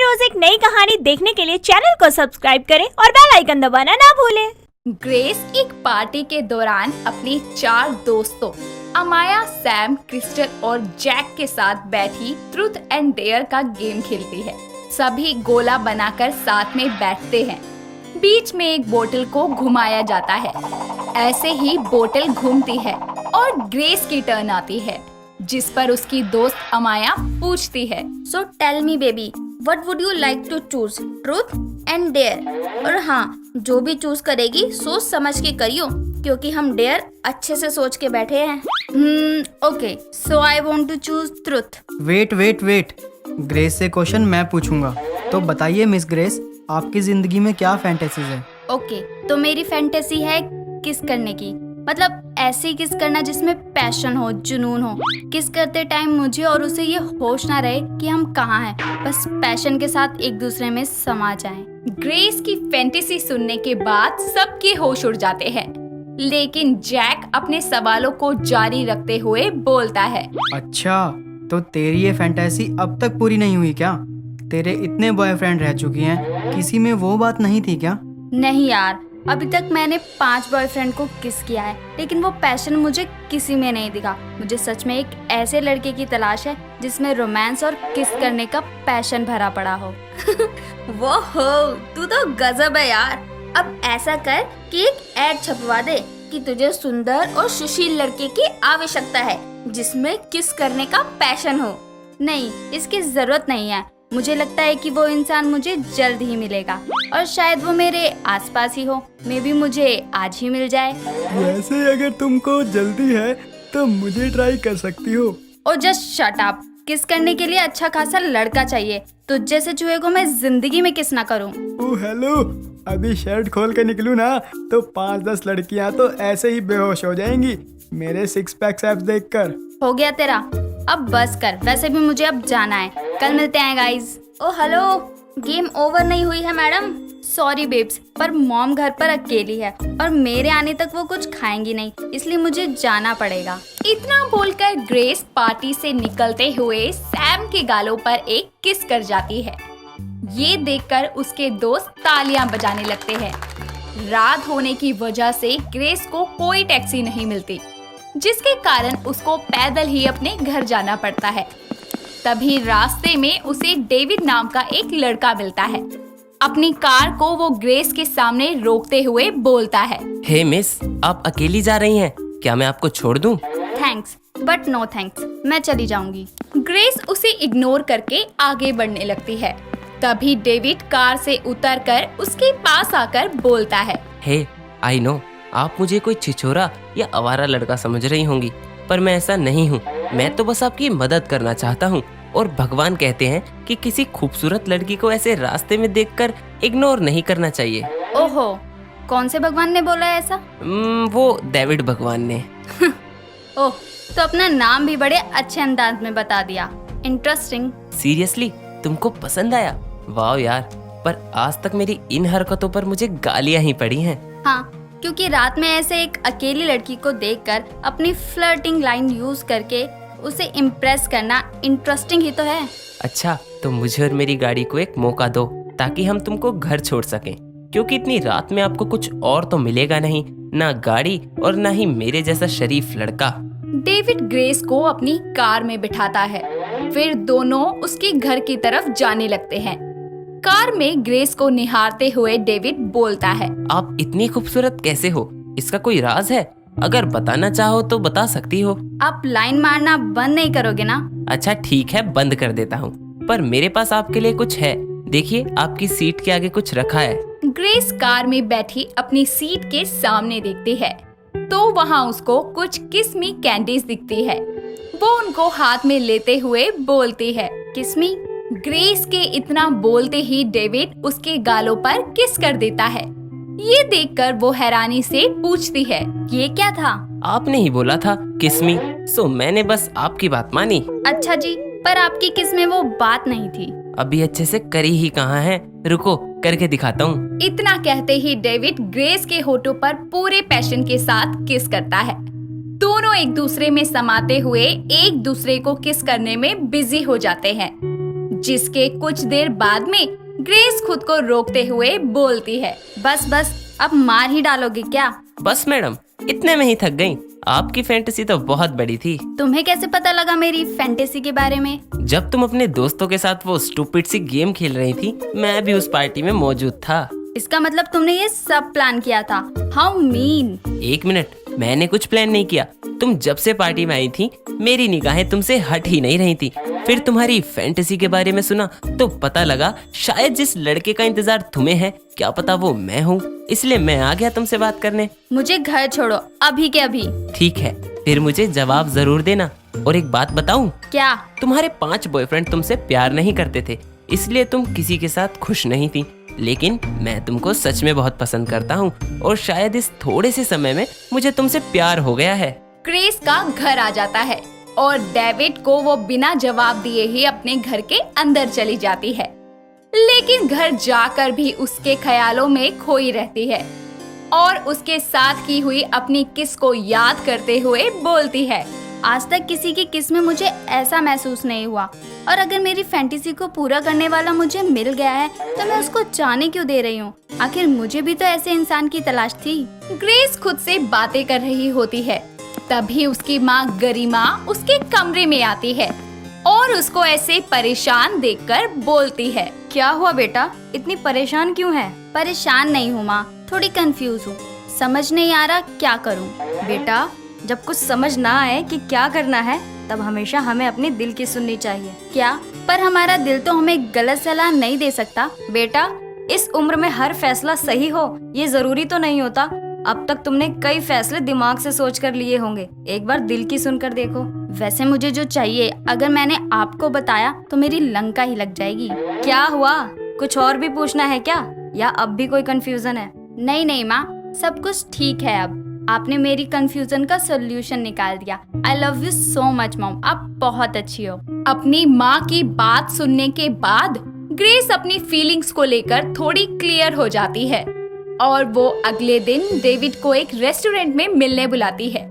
रोज एक नई कहानी देखने के लिए चैनल को सब्सक्राइब करें और बेल आइकन दबाना ना भूलें। ग्रेस एक पार्टी के दौरान अपनी 4 दोस्तों अमाया, सैम, क्रिस्टल और जैक के साथ बैठी ट्रूथ एंड डेयर का गेम खेलती है। सभी गोला बनाकर साथ में बैठते हैं। बीच में एक बोतल को घुमाया जाता है। ऐसे ही बोतल घूमती है और ग्रेस की टर्न आती है, जिस पर उसकी दोस्त अमाया पूछती है, So tell me baby, what would you like to choose? Truth and dare? और हाँ, जो भी चूज करेगी सोच समझ के करियो, क्योंकि हम डेयर अच्छे से सोच के बैठे हैं। Okay, so I want to choose truth. Wait Grace से क्वेश्चन मैं पूछूंगा, तो बताइए मिस ग्रेस, आपकी जिंदगी में क्या फैंटेसीज है? ओके, तो मेरी फैंटेसी है किस करने की, मतलब ऐसे किस करना जिसमें पैशन हो, जुनून हो। किस करते टाइम मुझे और उसे ये होश ना रहे कि हम कहाँ हैं, बस पैशन के साथ एक दूसरे में समा जाएं। ग्रेस की फैंटेसी सुनने के बाद सबके होश उड़ जाते हैं, लेकिन जैक अपने सवालों को जारी रखते हुए बोलता है, अच्छा, तो तेरी ये फैंटेसी अब तक पूरी नहीं हुई क्या? तेरे इतने बॉयफ्रेंड रह चुकी हैं, किसी में वो बात नहीं थी क्या? नहीं यार, अभी तक मैंने 5 बॉयफ्रेंड को किस किया है, लेकिन वो पैशन मुझे किसी में नहीं दिखा। मुझे सच में एक ऐसे लड़के की तलाश है जिसमें रोमांस और किस करने का पैशन भरा पड़ा हो। वो हो, तू तो गजब है यार। अब ऐसा कर कि एक ऐड छपवा दे कि तुझे सुंदर और सुशील लड़के की आवश्यकता है जिसमें किस करने का पैशन हो। नहीं, इसकी जरूरत नहीं है। मुझे लगता है कि वो इंसान मुझे जल्द ही मिलेगा और शायद वो मेरे आसपास ही हो। मे बी मुझे आज ही मिल जाए। वैसे अगर तुमको जल्दी है तो मुझे ट्राई कर सकती हो। ओ जस्ट शट अप। किस करने के लिए अच्छा खासा लड़का चाहिए। तुझ जैसे चूहे को मैं जिंदगी में किस ना करूं। ओ हेलो, अभी शर्ट खोल के निकलूं ना तो 5-10 लड़कियां तो ऐसे ही बेहोश हो जाएंगी मेरे 6 पैक एब्स देखकर। हो गया तेरा, अब बस कर। वैसे भी मुझे अब जाना है, कल मिलते हैं गाइज। ओ हेलो, गेम ओवर नहीं हुई है मैडम। सॉरी बेब्स, पर मॉम घर पर अकेली है और मेरे आने तक वो कुछ खाएंगी नहीं, इसलिए मुझे जाना पड़ेगा। इतना बोलकर ग्रेस पार्टी से निकलते हुए सैम के गालों पर एक किस कर जाती है। ये देखकर उसके दोस्त तालियां बजाने लगते हैं। रात होने की वजह से ग्रेस को कोई टैक्सी नहीं मिलती, जिसके कारण उसको पैदल ही अपने घर जाना पड़ता है। तभी रास्ते में उसे डेविड नाम का एक लड़का मिलता है। अपनी कार को वो ग्रेस के सामने रोकते हुए बोलता है, हे मिस, आप अकेली जा रही हैं? क्या मैं आपको छोड़ दूं? थैंक्स बट नो थैंक्स, मैं चली जाऊंगी। ग्रेस उसे इग्नोर करके आगे बढ़ने लगती है। तभी डेविड कार से उतरकर उसके पास आकर बोलता है, हे, आई नो आप मुझे कोई छिछोरा या आवारा लड़का समझ रही होंगी, पर मैं ऐसा नहीं हूँ। मैं तो बस आपकी मदद करना चाहता हूँ, और भगवान कहते हैं कि किसी खूबसूरत लड़की को ऐसे रास्ते में देखकर इग्नोर नहीं करना चाहिए। ओहो, कौन से भगवान ने बोला है ऐसा? वो डेविड भगवान ने। ओह, तो अपना नाम भी बड़े अच्छे अंदाज में बता दिया। इंटरेस्टिंग। सीरियसली, तुमको पसंद आया? वाह यार, पर आज तक मेरी इन हरकतों पर मुझे गालियां ही पड़ी हैं। हाँ, क्योंकि रात में ऐसे एक अकेली लड़की को देखकर अपनी फ्लर्टिंग लाइन यूज करके उसे इम्प्रेस करना इंटरेस्टिंग ही तो है। अच्छा, तो मुझे और मेरी गाड़ी को एक मौका दो ताकि हम तुमको घर छोड़ सकें, क्योंकि इतनी रात में आपको कुछ और तो मिलेगा नहीं, ना गाड़ी और ना ही मेरे जैसा शरीफ लड़का। डेविड ग्रेस को अपनी कार में बिठाता है। फिर दोनों उसके घर की तरफ जाने लगते हैं। कार में ग्रेस को निहारते हुए डेविड बोलता है, आप इतनी खूबसूरत कैसे हो? इसका कोई राज है? अगर बताना चाहो तो बता सकती हो। आप लाइन मारना बंद नहीं करोगे ना? अच्छा ठीक है, बंद कर देता हूँ, पर मेरे पास आपके लिए कुछ है। देखिए, आपकी सीट के आगे कुछ रखा है। ग्रेस कार में बैठी अपनी सीट के सामने देखती है तो वहाँ उसको कुछ किस्मी कैंडीज दिखती है। वो उनको हाथ में लेते हुए बोलती है, किस्मी? ग्रेस के इतना बोलते ही डेविड उसके गालों पर किस कर देता है। ये देखकर वो हैरानी से पूछती है, ये क्या था? आपने ही बोला था किस्मी, सो मैंने बस आपकी बात मानी। अच्छा जी, पर आपकी किस में वो बात नहीं थी। अभी अच्छे से करी ही कहाँ है, रुको करके दिखाता हूँ। इतना कहते ही डेविड ग्रेस के होठों पर पूरे पैशन के साथ किस करता है। दोनों एक दूसरे में समाते हुए एक दूसरे को किस करने में बिजी हो जाते हैं। जिसके कुछ देर बाद में ग्रेस खुद को रोकते हुए बोलती है। बस बस, अब मार ही डालोगे क्या? बस मैडम, इतने में ही थक गई? आपकी फैंटेसी तो बहुत बड़ी थी। तुम्हें कैसे पता लगा मेरी फैंटेसी के बारे में? जब तुम अपने दोस्तों के साथ वो स्टूपिड सी गेम खेल रही थी, मैं भी उस पार्टी में मौजूद था। इसका मतलब तुमने ये सब प्लान किया था? How mean. एक मिनट, मैंने कुछ प्लान नहीं किया। तुम जब से पार्टी में आई थी, मेरी निगाहें तुमसे हट ही नहीं रही थी। फिर तुम्हारी फैंटेसी के बारे में सुना तो पता लगा शायद जिस लड़के का इंतजार तुम्हें है, क्या पता वो मैं हूँ। इसलिए मैं आ गया तुमसे बात करने। मुझे घर छोड़ो अभी के अभी। ठीक है, फिर मुझे जवाब जरूर देना। और एक बात बताऊं? क्या? तुम्हारे 5 बॉयफ्रेंड तुमसे प्यार नहीं करते थे, इसलिए तुम किसी के साथ खुश नहीं थी। लेकिन मैं तुमको सच में बहुत पसंद करता हूँ और शायद इस थोड़े से समय में मुझे तुमसे प्यार हो गया है। ग्रेस का घर आ जाता है और डेविड को वो बिना जवाब दिए ही अपने घर के अंदर चली जाती है। लेकिन घर जाकर भी उसके ख्यालों में खोई रहती है और उसके साथ की हुई अपनी किस को याद करते हुए बोलती है, आज तक किसी की किस में मुझे ऐसा महसूस नहीं हुआ, और अगर मेरी फैंटेसी को पूरा करने वाला मुझे मिल गया है तो मैं उसको जाने क्यों दे रही हूँ? आखिर मुझे भी तो ऐसे इंसान की तलाश थी। ग्रेस खुद से बातें कर रही होती है, तभी उसकी माँ गरिमा उसके कमरे में आती है और उसको ऐसे परेशान देखकर बोलती है, क्या हुआ बेटा, इतनी परेशान क्यों है? परेशान नहीं हूँ माँ, थोड़ी कंफ्यूज हूँ, समझ नहीं आ रहा क्या करूँ। बेटा, जब कुछ समझ ना आए कि क्या करना है तब हमेशा हमें अपने दिल की सुननी चाहिए। क्या? पर हमारा दिल तो हमें गलत सलाह नहीं दे सकता। बेटा, इस उम्र में हर फैसला सही हो ये जरूरी तो नहीं होता। अब तक तुमने कई फैसले दिमाग से सोच कर लिए होंगे, एक बार दिल की सुनकर देखो। वैसे मुझे जो चाहिए अगर मैंने आपको बताया तो मेरी लंका ही लग जाएगी। क्या हुआ, कुछ और भी पूछना है क्या, या अब भी कोई कंफ्यूजन है? नहीं नहीं माँ, सब कुछ ठीक है। अब आपने मेरी कंफ्यूजन का सोल्यूशन निकाल दिया। I love you so much mom, आप बहुत अच्छी हो। अपनी माँ की बात सुनने के बाद ग्रेस अपनी फीलिंग्स को लेकर थोड़ी क्लियर हो जाती है और वो अगले दिन डेविड को एक रेस्टोरेंट में मिलने बुलाती है,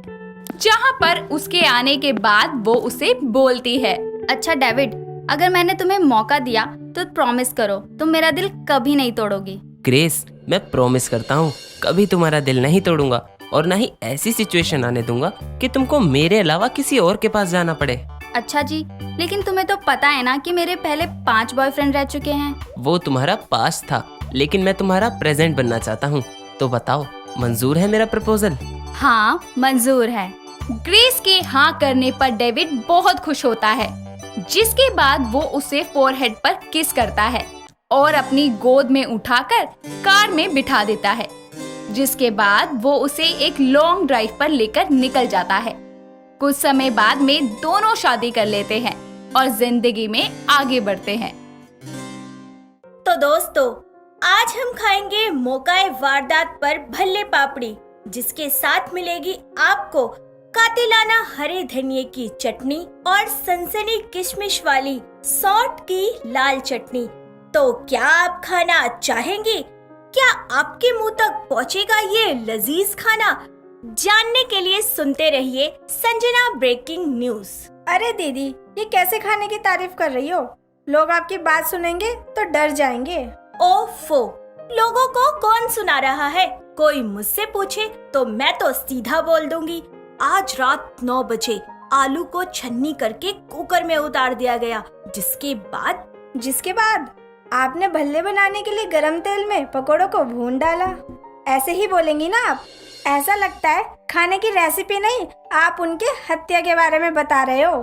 जहाँ पर उसके आने के बाद वो उसे बोलती है, अच्छा डेविड, अगर मैंने तुम्हें मौका दिया तो प्रॉमिस करो तुम मेरा दिल कभी नहीं तोड़ोगी। ग्रेस, मैं प्रॉमिस करता हूँ कभी तुम्हारा दिल नहीं तोड़ूंगा और ना ही ऐसी सिचुएशन आने दूंगा कि तुमको मेरे अलावा किसी और के पास जाना पड़े। अच्छा जी, लेकिन तुम्हें तो पता है ना कि मेरे पहले 5 बॉयफ्रेंड रह चुके हैं। वो तुम्हारा पास्ट था, लेकिन मैं तुम्हारा प्रेजेंट बनना चाहता हूँ। तो बताओ, मंजूर है मेरा प्रपोजल? हाँ मंजूर है। ग्रेस के हाँ करने पर डेविड बहुत खुश होता है, जिसके बाद वो उसे फोरहेड पर किस करता है और अपनी गोद में उठाकर कार में बिठा देता है, जिसके बाद वो उसे एक लॉन्ग ड्राइव पर लेकर निकल जाता है। कुछ समय बाद में दोनों शादी कर लेते हैं और जिंदगी में आगे बढ़ते हैं। तो दोस्तों, आज हम खाएंगे मौकाए वारदात पर भल्ले पापड़ी, जिसके साथ मिलेगी आपको कातिलाना हरे धनिये की चटनी और सनसनी किशमिश वाली सौंठ की लाल चटनी। तो क्या आप खाना चाहेंगे? क्या आपके मुंह तक पहुंचेगा ये लजीज खाना? जानने के लिए सुनते रहिए संजना ब्रेकिंग न्यूज। अरे दीदी, ये कैसे खाने की तारीफ कर रही हो? लोग आपकी बात सुनेंगे तो डर जाएंगे। ओफो, लोगों को कौन सुना रहा है? कोई मुझसे पूछे तो मैं तो सीधा बोल दूंगी, आज रात 9 बजे आलू को छन्नी करके कुकर में उतार दिया गया, जिसके बाद आपने भल्ले बनाने के लिए गरम तेल में पकोड़ों को भून डाला। ऐसे ही बोलेंगी ना आप? ऐसा लगता है खाने की रेसिपी नहीं, आप उनके हत्या के बारे में बता रहे हो।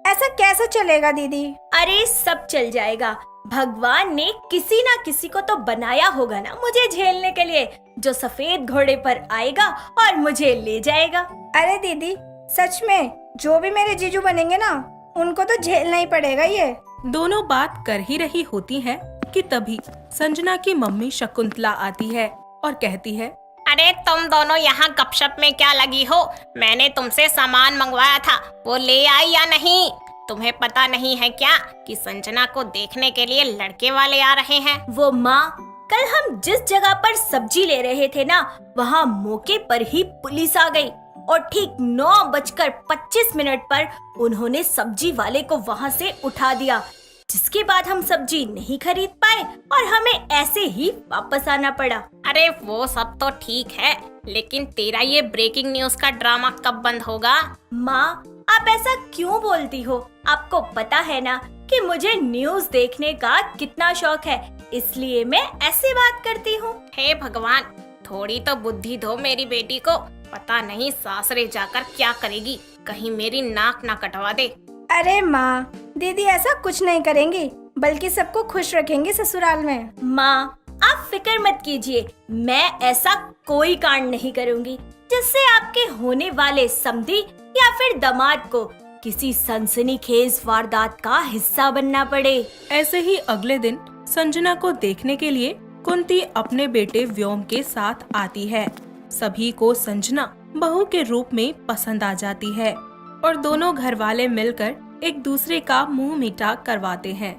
ऐसा कैसे चलेगा दीदी? अरे सब चल जाएगा, भगवान ने किसी ना किसी को तो बनाया होगा ना मुझे झेलने के लिए, जो सफेद घोड़े पर आएगा और मुझे ले जाएगा। अरे दीदी, सच में जो भी मेरे जीजू बनेंगे ना, उनको तो झेलना ही पड़ेगा ये। दोनों बात कर ही रही होती हैं कि तभी संजना की मम्मी शकुंतला आती है और कहती है, अरे तुम दोनों यहाँ गपशप में क्या लगी हो? मैंने तुमसे सामान मंगवाया था, वो ले आई या नहीं? तुम्हें पता नहीं है क्या कि संजना को देखने के लिए लड़के वाले आ रहे हैं? वो माँ, कल हम जिस जगह पर सब्जी ले रहे थे ना, वहाँ मौके पर ही पुलिस आ गई और ठीक 9:25 पर उन्होंने सब्जी वाले को वहाँ से उठा दिया। जिसके बाद हम सब्जी नहीं खरीद पाए और हमें ऐसे ही वापस आना पड़ा। अरे वो सब तो ठीक है, लेकिन तेरा ये ब्रेकिंग न्यूज का ड्रामा कब बंद होगा? माँ, आप ऐसा क्यों बोलती हो? आपको पता है ना कि मुझे न्यूज देखने का कितना शौक है, इसलिए मैं ऐसे बात करती हूँ। हे भगवान, थोड़ी तो बुद्धि दो मेरी बेटी को। पता नहीं सासरे जाकर क्या करेगी, कहीं मेरी नाक ना कटवा दे। अरे माँ, दीदी ऐसा कुछ नहीं करेंगी, बल्कि सबको खुश रखेंगी ससुराल में। माँ, आप फिक्र मत कीजिए, मैं ऐसा कोई कांड नहीं करूँगी जिससे आपके होने वाले समधी या फिर दामाद को किसी सनसनीखेज वारदात का हिस्सा बनना पड़े। ऐसे ही अगले दिन संजना को देखने के लिए कुंती अपने बेटे व्योम के साथ आती है। सभी को संजना बहू के रूप में पसंद आ जाती है और दोनों घर वाले मिलकर एक दूसरे का मुंह मीठा करवाते हैं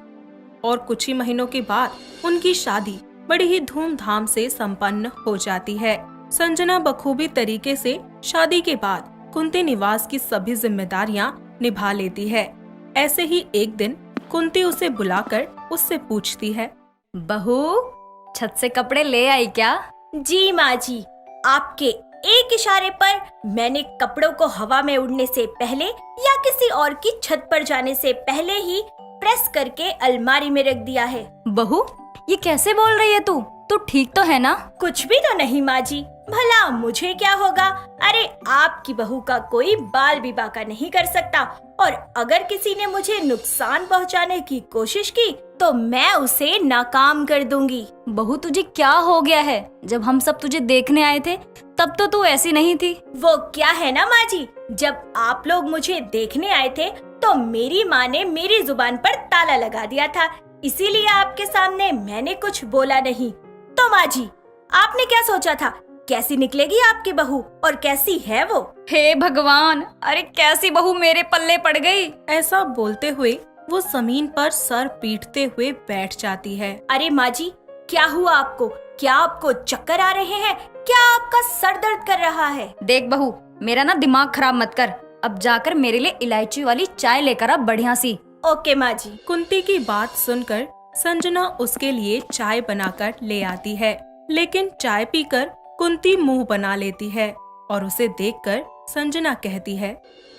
और कुछ ही महीनों के बाद उनकी शादी बड़ी ही धूमधाम से संपन्न हो जाती है। संजना बखूबी तरीके से शादी के बाद कुंती निवास की सभी जिम्मेदारियां निभा लेती है। ऐसे ही एक दिन कुंती उसे बुलाकर उससे पूछती है, बहू, छत से कपड़े ले आई क्या? जी माँ जी, आपके एक इशारे पर मैंने कपड़ों को हवा में उड़ने से पहले या किसी और की छत पर जाने से पहले ही प्रेस करके अलमारी में रख दिया है। बहू, ये कैसे बोल रही है तू? तू ठीक तो है ना? कुछ भी तो नहीं माँ जी, भला मुझे क्या होगा? अरे आपकी बहू का कोई बाल भी बाका नहीं कर सकता, और अगर किसी ने मुझे नुकसान पहुँचाने की कोशिश की तो मैं उसे नाकाम कर दूंगी। बहू, तुझे क्या हो गया है? जब हम सब तुझे देखने आए थे तब तो तू ऐसी नहीं थी। वो क्या है ना माँ जी, जब आप लोग मुझे देखने आए थे तो मेरी माँ ने मेरी जुबान पर ताला लगा दिया था, इसीलिए आपके सामने मैंने कुछ बोला नहीं। तो माँ जी, आपने क्या सोचा था? कैसी निकलेगी आपकी बहू और कैसी है वो? हे भगवान, अरे कैसी बहू मेरे पल्ले पड़ गई। ऐसा बोलते हुए वो जमीन पर सर पीटते हुए बैठ जाती है। अरे माँ जी, क्या हुआ आपको? क्या आपको चक्कर आ रहे हैं? क्या आपका सर दर्द कर रहा है? देख बहू, मेरा ना दिमाग खराब मत कर। अब जाकर मेरे लिए इलायची वाली चाय लेकर आ बढ़िया सी। ओके माँ जी। कुंती की बात सुनकर संजना उसके लिए चाय बनाकर ले आती है, लेकिन चाय पीकर कुंती मुंह बना लेती है और उसे देखकर संजना कहती है,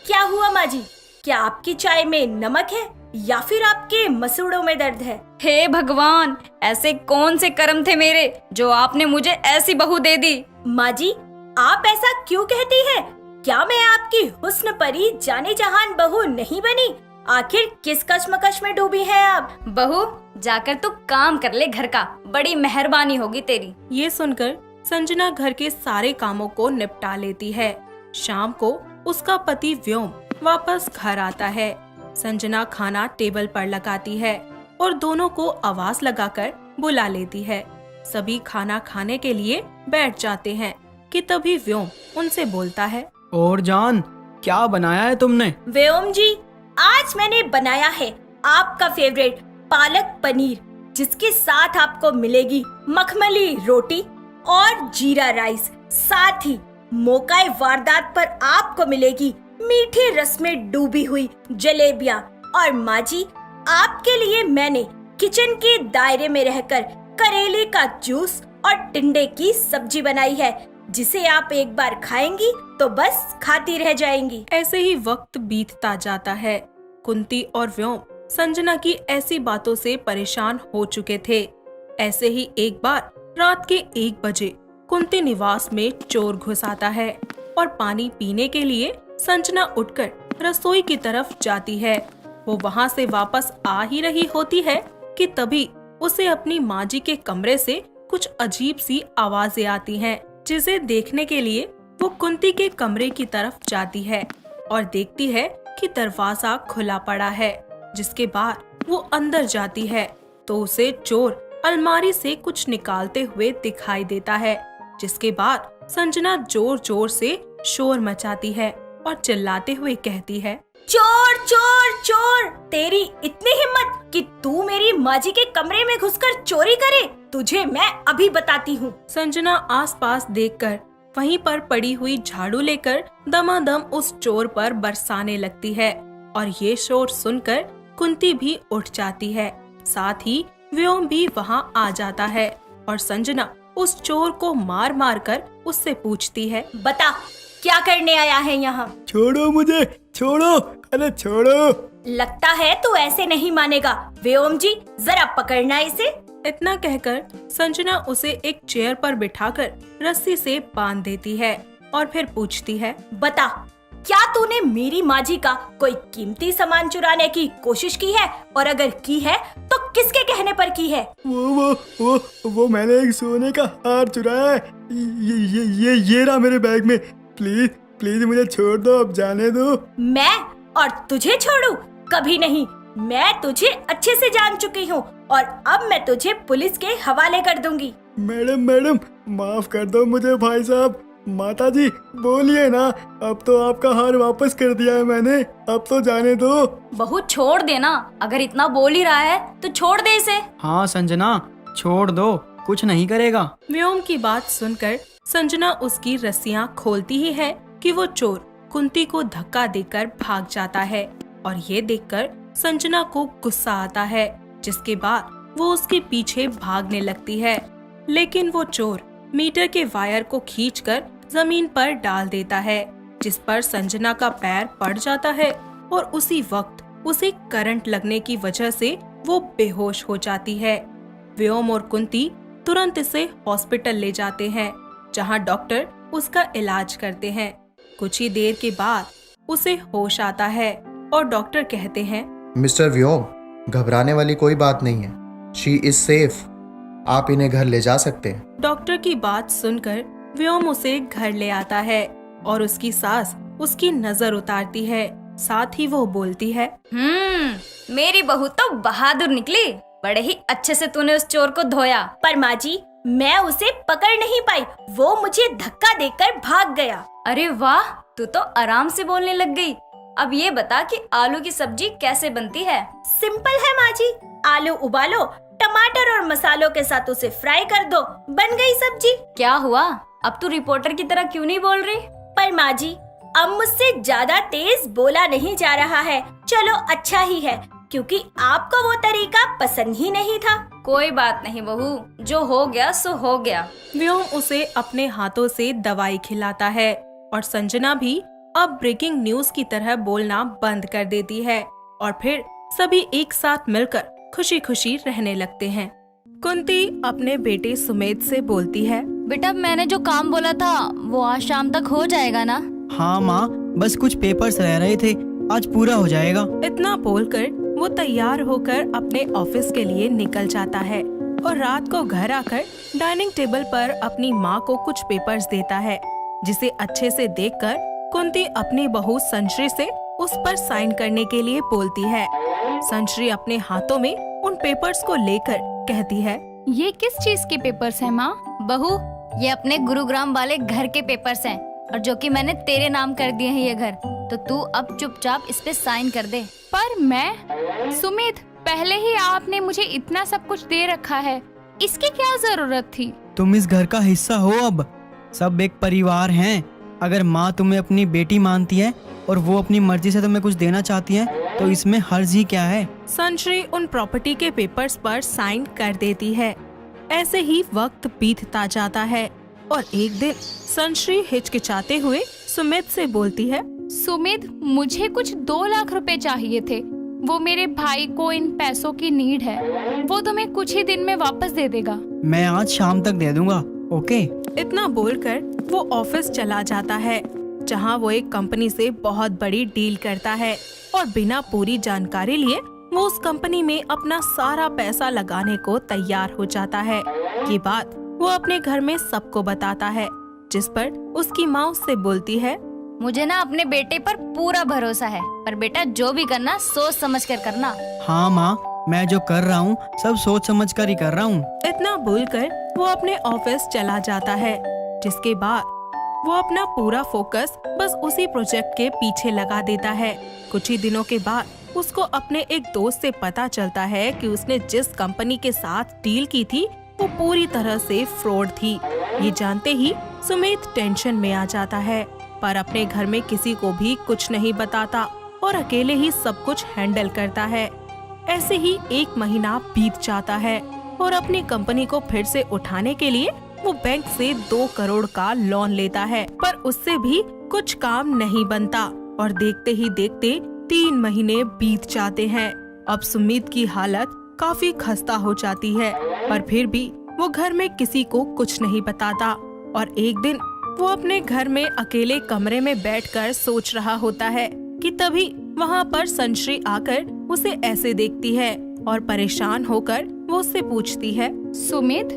क्या हुआ माँ जी? क्या आपकी चाय में नमक है या फिर आपके मसूड़ों में दर्द है? हे भगवान, ऐसे कौन से कर्म थे मेरे जो आपने मुझे ऐसी बहू दे दी? माँ जी, आप ऐसा क्यों कहती है? क्या मैं आपकी हुस्न परी जाने जहान बहू नहीं बनी? आखिर किस कश्मकश में डूबी है आप? बहू, जाकर तू काम कर ले घर का, बड़ी मेहरबानी होगी तेरी। ये सुनकर संजना घर के सारे कामों को निपटा लेती है। शाम को उसका पति व्योम वापस घर आता है। संजना खाना टेबल पर लगाती है और दोनों को आवाज लगाकर बुला लेती है। सभी खाना खाने के लिए बैठ जाते हैं कि तभी व्योम उनसे बोलता है, और जान, क्या बनाया है तुमने? व्योम जी, आज मैंने बनाया है आपका फेवरेट पालक पनीर, जिसके साथ आपको मिलेगी मखमली रोटी और जीरा राइस। साथ ही मौकाए वारदात पर आपको मिलेगी मीठे रस में डूबी हुई जलेबियां। और माँ जी, आपके लिए मैंने किचन के दायरे में रहकर करेले का जूस और टिंडे की सब्जी बनाई है, जिसे आप एक बार खाएंगी तो बस खाती रह जाएंगी। ऐसे ही वक्त बीतता जाता है। कुंती और व्योम संजना की ऐसी बातों से परेशान हो चुके थे। ऐसे ही एक बार रात के 1 बजे कुंती निवास में चोर घुस आता है और पानी पीने के लिए संजना उठकर रसोई की तरफ जाती है। वो वहाँ से वापस आ ही रही होती है कि तभी उसे अपनी माँ जी के कमरे से कुछ अजीब सी आवाजें आती हैं, जिसे देखने के लिए वो कुंती के कमरे की तरफ जाती है और देखती है कि दरवाजा खुला पड़ा है। जिसके बाद वो अंदर जाती है तो उसे चोर अलमारी से कुछ निकालते हुए दिखाई देता है। जिसके बाद संजना जोर जोर से शोर मचाती है और चिल्लाते हुए कहती है, चोर चोर चोर! तेरी इतनी हिम्मत कि तू मेरी माँ जी के कमरे में घुसकर चोरी करे? तुझे मैं अभी बताती हूँ। संजना आसपास देखकर वहीं पर पड़ी हुई झाड़ू लेकर दमादम उस चोर पर बरसाने लगती है और ये शोर सुनकर कुंती भी उठ जाती है। साथ ही व्योम भी वहाँ आ जाता है और संजना उस चोर को मार मार कर उससे पूछती है, बता क्या करने आया है यहाँ? छोड़ो मुझे, छोड़ो, अरे छोड़ो। लगता है तू ऐसे नहीं मानेगा। व्योम जी जरा पकड़ना इसे। इतना कहकर संजना उसे एक चेयर पर बिठाकर रस्सी से बांध देती है और फिर पूछती है, बता क्या तूने मेरी माँ जी का कोई कीमती सामान चुराने की कोशिश की है, और अगर की है तो किसके कहने पर की है? वो मैंने एक सोने का हार चुराया है। ये रहा मेरे बैग में। प्लीज प्लीज मुझे छोड़ दो, अब जाने दो। मैं और तुझे छोड़ू? कभी नहीं। मैं तुझे अच्छे से जान चुकी हूँ और अब मैं तुझे पुलिस के हवाले कर दूंगी। मैडम माफ कर दो मुझे भाई साहब। माता जी बोलिए ना, अब तो आपका हार वापस कर दिया है मैंने, अब तो जाने दो। बहू छोड़ देना, अगर इतना बोल ही रहा है तो छोड़ दे इसे। हाँ संजना छोड़ दो, कुछ नहीं करेगा। व्योम की बात सुनकर संजना उसकी रस्सियां खोलती ही है कि वो चोर कुंती को धक्का देकर भाग जाता है और ये देखकर संजना को गुस्सा आता है, जिसके बाद वो उसके पीछे भागने लगती है। लेकिन वो चोर मीटर के वायर को खींचकर जमीन पर डाल देता है, जिस पर संजना का पैर पड़ जाता है और उसी वक्त उसे करंट लगने की वजह से वो बेहोश हो जाती है। व्योम और कुंती तुरंत इसे हॉस्पिटल ले जाते हैं, जहां डॉक्टर उसका इलाज करते हैं। कुछ ही देर के बाद उसे होश आता है और डॉक्टर कहते हैं, मिस्टर व्योम, घबराने वाली कोई बात नहीं है, शी इज सेफ, आप इन्हें घर ले जा सकते हैं। डॉक्टर की बात सुनकर व्योम उसे घर ले आता है और उसकी सास उसकी नजर उतारती है। साथ ही वो बोलती है, मेरी बहू तो बहादुर निकली, बड़े ही अच्छे से तूने उस चोर को धोया। पर माँ जी मैं उसे पकड़ नहीं पाई, वो मुझे धक्का देकर भाग गया। अरे वाह, तू तो आराम से बोलने लग गई। अब ये बता कि आलू की सब्जी कैसे बनती है? सिंपल है माँ जी, आलू उबालो, टमाटर और मसालों के साथ उसे फ्राई कर दो, बन गई सब्जी। क्या हुआ, अब तू रिपोर्टर की तरह क्यों नहीं बोल रही? पर माँ जी अब मुझसे ज्यादा तेज बोला नहीं जा रहा है। चलो अच्छा ही है, क्योंकि आपको वो तरीका पसंद ही नहीं था। कोई बात नहीं बहू, जो हो गया सो हो गया। व्योम उसे अपने हाथों से दवाई खिलाता है और संजना भी अब ब्रेकिंग न्यूज की तरह बोलना बंद कर देती है और फिर सभी एक साथ मिलकर खुशी खुशी रहने लगते हैं। कुंती अपने बेटे सुमेध से बोलती है, बेटा मैंने जो काम बोला था वो आज शाम तक हो जाएगा ना? हाँ माँ, बस कुछ पेपर्स रह रहे थे, आज पूरा हो जाएगा। इतना बोलकर वो तैयार होकर अपने ऑफिस के लिए निकल जाता है और रात को घर आकर डाइनिंग टेबल पर अपनी माँ को कुछ पेपर्स देता है, जिसे अच्छे से देखकर कुंती अपनी बहू संश्री से उस पर साइन करने के लिए बोलती है। संश्री अपने हाथों में उन पेपर्स को लेकर कहती है, ये किस चीज के पेपर्स हैं माँ? बहू ये अपने गुरुग्राम वाले घर के पेपर्स हैं, और जो कि मैंने तेरे नाम कर दिए हैं ये घर, तो तू अब चुपचाप इस पे साइन कर दे। पर मैं सुमित, पहले ही आपने मुझे इतना सब कुछ दे रखा है, इसकी क्या जरूरत थी? तुम इस घर का हिस्सा हो, अब सब एक परिवार हैं। अगर माँ तुम्हें अपनी बेटी मानती है और वो अपनी मर्जी से तुम्हें कुछ देना चाहती है तो इसमें हर्ज ही क्या है? संश्री उन प्रॉपर्टी के पेपर्स पर साइन कर देती है। ऐसे ही वक्त बीतता जाता है और एक दिन संश्री हिचकिचाते हुए सुमित से बोलती है, सुमित, मुझे कुछ 2 लाख रुपए चाहिए थे, वो मेरे भाई को इन पैसों की नीड है, वो तुम्हें कुछ ही दिन में वापस दे देगा। मैं आज शाम तक दे दूंगा, ओके? इतना बोलकर वो ऑफिस चला जाता है, जहां वो एक कंपनी से बहुत बड़ी डील करता है और बिना पूरी जानकारी लिए वो उस कंपनी में अपना सारा पैसा लगाने को तैयार हो जाता है। ये बात वो अपने घर में सबको बताता है, जिस पर उसकी माँ उससे बोलती है, मुझे ना अपने बेटे पर पूरा भरोसा है, पर बेटा जो भी करना सोच समझ कर करना। हाँ माँ, मैं जो कर रहा हूँ सब सोच समझ कर ही कर रहा हूँ। इतना बोलकर वो अपने ऑफिस चला जाता है, जिसके बाद वो अपना पूरा फोकस बस उसी प्रोजेक्ट के पीछे लगा देता है। कुछ ही दिनों के बाद उसको अपने एक दोस्त से पता चलता है कि उसने जिस कंपनी के साथ डील की थी वो पूरी तरह से फ्रॉड थी। ये जानते ही सुमित टेंशन में आ जाता है, पर अपने घर में किसी को भी कुछ नहीं बताता और अकेले ही सब कुछ हैंडल करता है। ऐसे ही 1 महीना बीत जाता है और अपनी कंपनी को फिर से उठाने के लिए वो बैंक से 2 करोड़ का लोन लेता है, पर उससे भी कुछ काम नहीं बनता और देखते ही देखते 3 महीने बीत जाते हैं। अब सुमित की हालत काफी खस्ता हो जाती है, पर फिर भी वो घर में किसी को कुछ नहीं बताता। और एक दिन वो अपने घर में अकेले कमरे में बैठकर सोच रहा होता है कि तभी वहाँ पर संश्री आकर उसे ऐसे देखती है और परेशान होकर वो उससे पूछती है, सुमित,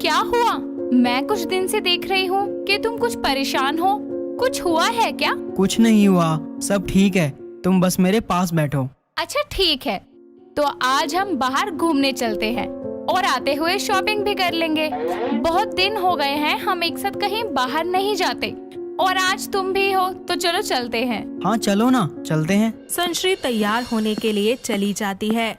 क्या हुआ? मैं कुछ दिन से देख रही हूँ कि तुम कुछ परेशान हो। कुछ हुआ है क्या? कुछ नहीं हुआ, सब ठीक है, तुम बस मेरे पास बैठो। अच्छा ठीक है, तो आज हम बाहर घूमने चलते हैं और आते हुए शॉपिंग भी कर लेंगे। बहुत दिन हो गए हैं हम एक साथ कहीं बाहर नहीं जाते और आज तुम भी हो तो चलो चलते हैं। हाँ चलो ना, चलते हैं। संश्री तैयार होने के लिए चली जाती है।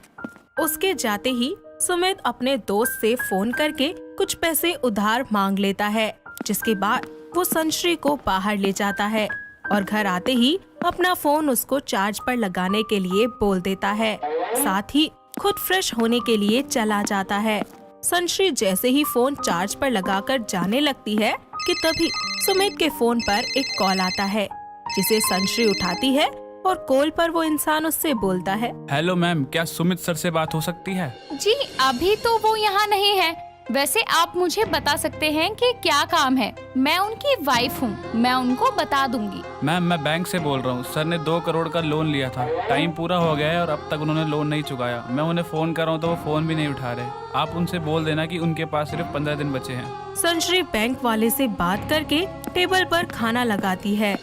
उसके जाते ही सुमित अपने दोस्त से फोन करके कुछ पैसे उधार मांग लेता है, जिसके बाद वो संश्री को बाहर ले जाता है और घर आते ही अपना फोन उसको चार्ज पर लगाने के लिए बोल देता है। साथ ही खुद फ्रेश होने के लिए चला जाता है। संश्री जैसे ही फोन चार्ज पर लगाकर जाने लगती है कि तभी सुमित के फोन पर एक कॉल आता है, जिसे संश्री उठाती है और कॉल पर वो इंसान उससे बोलता है, हेलो मैम, क्या सुमित सर से बात हो सकती है? जी अभी तो वो यहाँ नहीं है। वैसे आप मुझे बता सकते हैं कि क्या काम है? मैं उनकी वाइफ हूँ, मैं उनको बता दूंगी। मैम मैं बैंक से बोल रहा हूँ। सर ने 2 करोड़ का लोन लिया था, टाइम पूरा हो गया है और अब तक उन्होंने लोन नहीं चुकाया। मैं उन्हें फोन कर रहा हूँ तो वो फोन भी नहीं उठा रहे। आप उनसे बोल देना कि उनके पास सिर्फ 15 दिन बचे हैं। संश्री बैंक वाले से बात करके टेबल पर खाना लगाती है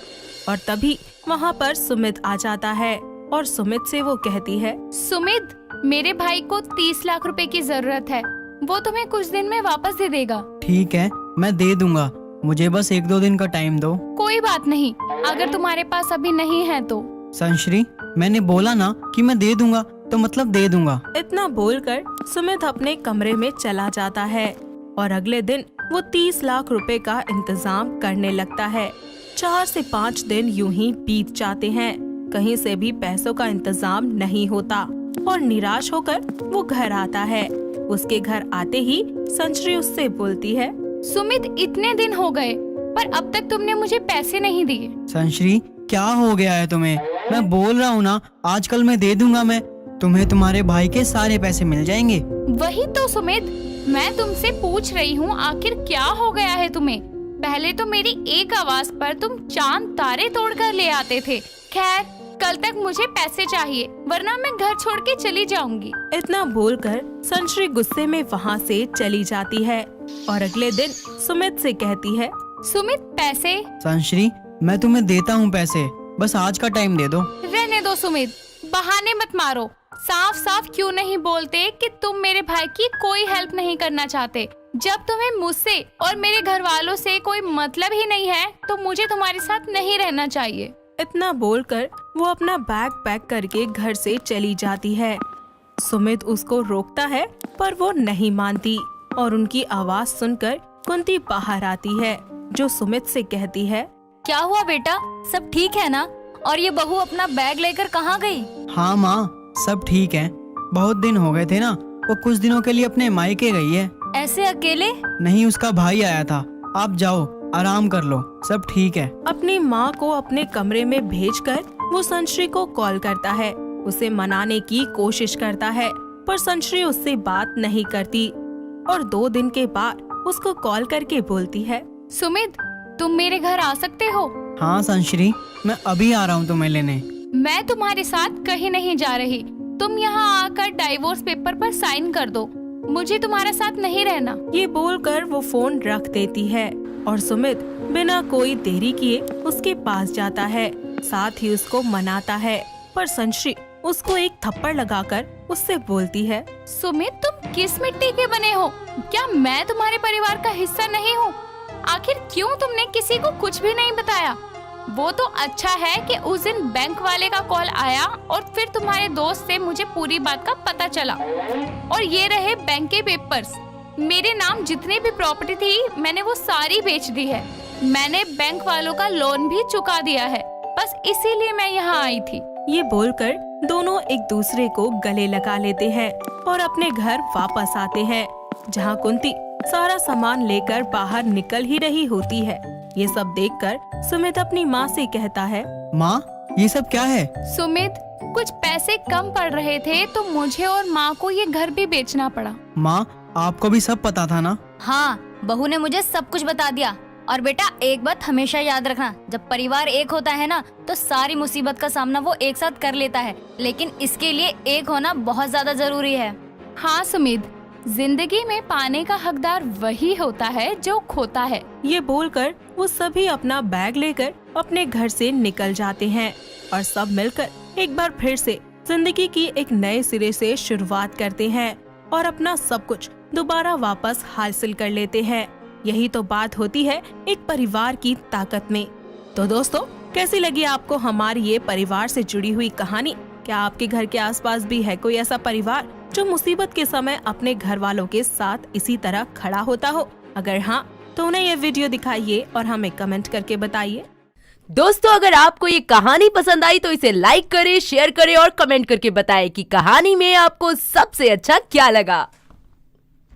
और तभी वहाँ पर सुमित आ जाता है और सुमित से वो कहती है, सुमित, मेरे भाई को 30 लाख रुपए की जरूरत है, वो तुम्हें कुछ दिन में वापस दे देगा। ठीक है, मैं दे दूंगा, मुझे बस 1-2 दिन का टाइम दो। कोई बात नहीं, अगर तुम्हारे पास अभी नहीं है तो। संश्री, मैंने बोला ना कि मैं दे दूंगा, तो मतलब दे दूंगा। इतना बोलकर सुमित अपने कमरे में चला जाता है और अगले दिन वो 30 लाख रुपए का इंतजाम करने लगता है। 4 से 5 दिन यूं ही बीत जाते हैं, कहीं से भी पैसों का इंतजाम नहीं होता और निराश होकर वो घर आता है। उसके घर आते ही संश्री उससे बोलती है, सुमित, इतने दिन हो गए पर अब तक तुमने मुझे पैसे नहीं दिए। संश्री, क्या हो गया है तुम्हें? मैं बोल रहा हूँ ना, आजकल मैं दे दूंगा। मैं तुम्हें तुम्हारे भाई के सारे पैसे मिल जाएंगे। वही तो सुमित, मैं तुमसे पूछ रही हूँ, आखिर क्या हो गया है तुम्हें? पहले तो मेरी एक आवाज पर तुम चांद तारे तोड़कर ले आते थे। खैर, कल तक मुझे पैसे चाहिए, वरना मैं घर छोड़ के चली जाऊंगी। इतना बोलकर संश्री गुस्से में वहाँ से चली जाती है और अगले दिन सुमित से कहती है, सुमित, पैसे? संश्री, मैं तुम्हें देता हूँ पैसे, बस आज का टाइम दे दो। रहने दो सुमित, बहाने मत मारो। साफ साफ क्यों नहीं बोलते कि तुम मेरे भाई की कोई हेल्प नहीं करना चाहते? जब तुम्हें मुझसे और मेरे घर वालों से कोई मतलब ही नहीं है, तो मुझे तुम्हारे साथ नहीं रहना चाहिए। इतना बोलकर वो अपना बैग पैक करके घर से चली जाती है। सुमित उसको रोकता है पर वो नहीं मानती और उनकी आवाज सुनकर कुंती बाहर आती है, जो सुमित से कहती है, क्या हुआ बेटा, सब ठीक है ना? और ये बहू अपना बैग लेकर कहाँ गई? हाँ माँ, सब ठीक है। बहुत दिन हो गए थे ना, वो कुछ दिनों के लिए अपने मायके गई है। ऐसे अकेले? नहीं, उसका भाई आया था। आप जाओ, आराम कर लो, सब ठीक है। अपनी माँ को अपने कमरे में भेजकर वो संश्री को कॉल करता है, उसे मनाने की कोशिश करता है, पर संश्री उससे बात नहीं करती और 2 दिन के बाद उसको कॉल करके बोलती है, सुमित, तुम मेरे घर आ सकते हो? हाँ संश्री, मैं अभी आ रहा हूँ तुम्हें लेने। मैं तुम्हारे साथ कहीं नहीं जा रही। तुम यहाँ आकर डाइवोर्स पेपर पर साइन कर दो, मुझे तुम्हारे साथ नहीं रहना। ये बोलकर वो फोन रख देती है और सुमित बिना कोई देरी किए उसके पास जाता है, साथ ही उसको मनाता है, पर संश्री उसको एक थप्पड़ लगाकर उससे बोलती है, सुमित, तुम किस मिट्टी के बने हो? क्या मैं तुम्हारे परिवार का हिस्सा नहीं हूँ? आखिर क्यों तुमने किसी को कुछ भी नहीं बताया? वो तो अच्छा है कि उस दिन बैंक वाले का कॉल आया और फिर तुम्हारे दोस्त से मुझे पूरी बात का पता चला। और ये रहे बैंक के पेपर्स, मेरे नाम जितनी भी प्रॉपर्टी थी मैंने वो सारी बेच दी है। मैंने बैंक वालों का लोन भी चुका दिया है, बस इसीलिए मैं यहाँ आई थी। ये बोलकर दोनों एक दूसरे को गले लगा लेते हैं और अपने घर वापस आते हैं, जहाँ कुंती सारा सामान लेकर बाहर निकल ही रही होती है। ये सब देखकर सुमित अपनी माँ से कहता है, माँ ये सब क्या है? सुमित, कुछ पैसे कम पड़ रहे थे तो मुझे और माँ को ये घर भी बेचना पड़ा। माँ आपको भी सब पता था ना? हाँ, बहू ने मुझे सब कुछ बता दिया। और बेटा एक बात हमेशा याद रखना, जब परिवार एक होता है ना तो सारी मुसीबत का सामना वो एक साथ कर लेता है, लेकिन इसके लिए एक होना बहुत ज्यादा जरूरी है। हाँ सुमित, जिंदगी में पाने का हकदार वही होता है जो खोता है। ये बोलकर वो सभी अपना बैग लेकर अपने घर से निकल जाते हैं और सब मिलकर एक बार फिर से जिंदगी की एक नए सिरे से शुरुआत करते हैं और अपना सब कुछ दोबारा वापस हासिल कर लेते हैं। यही तो बात होती है एक परिवार की ताकत में। तो दोस्तों, कैसी लगी आपको हमारी ये परिवार से जुड़ी हुई कहानी? क्या आपके घर के आसपास भी है कोई ऐसा परिवार जो मुसीबत के समय अपने घर वालों के साथ इसी तरह खड़ा होता हो? अगर हाँ, तो उन्हें ये वीडियो दिखाइए और हमें कमेंट करके बताइए। दोस्तों, अगर आपको ये कहानी पसंद आई तो इसे लाइक करें, शेयर करें और कमेंट करके बताएं कि कहानी में आपको सबसे अच्छा क्या लगा।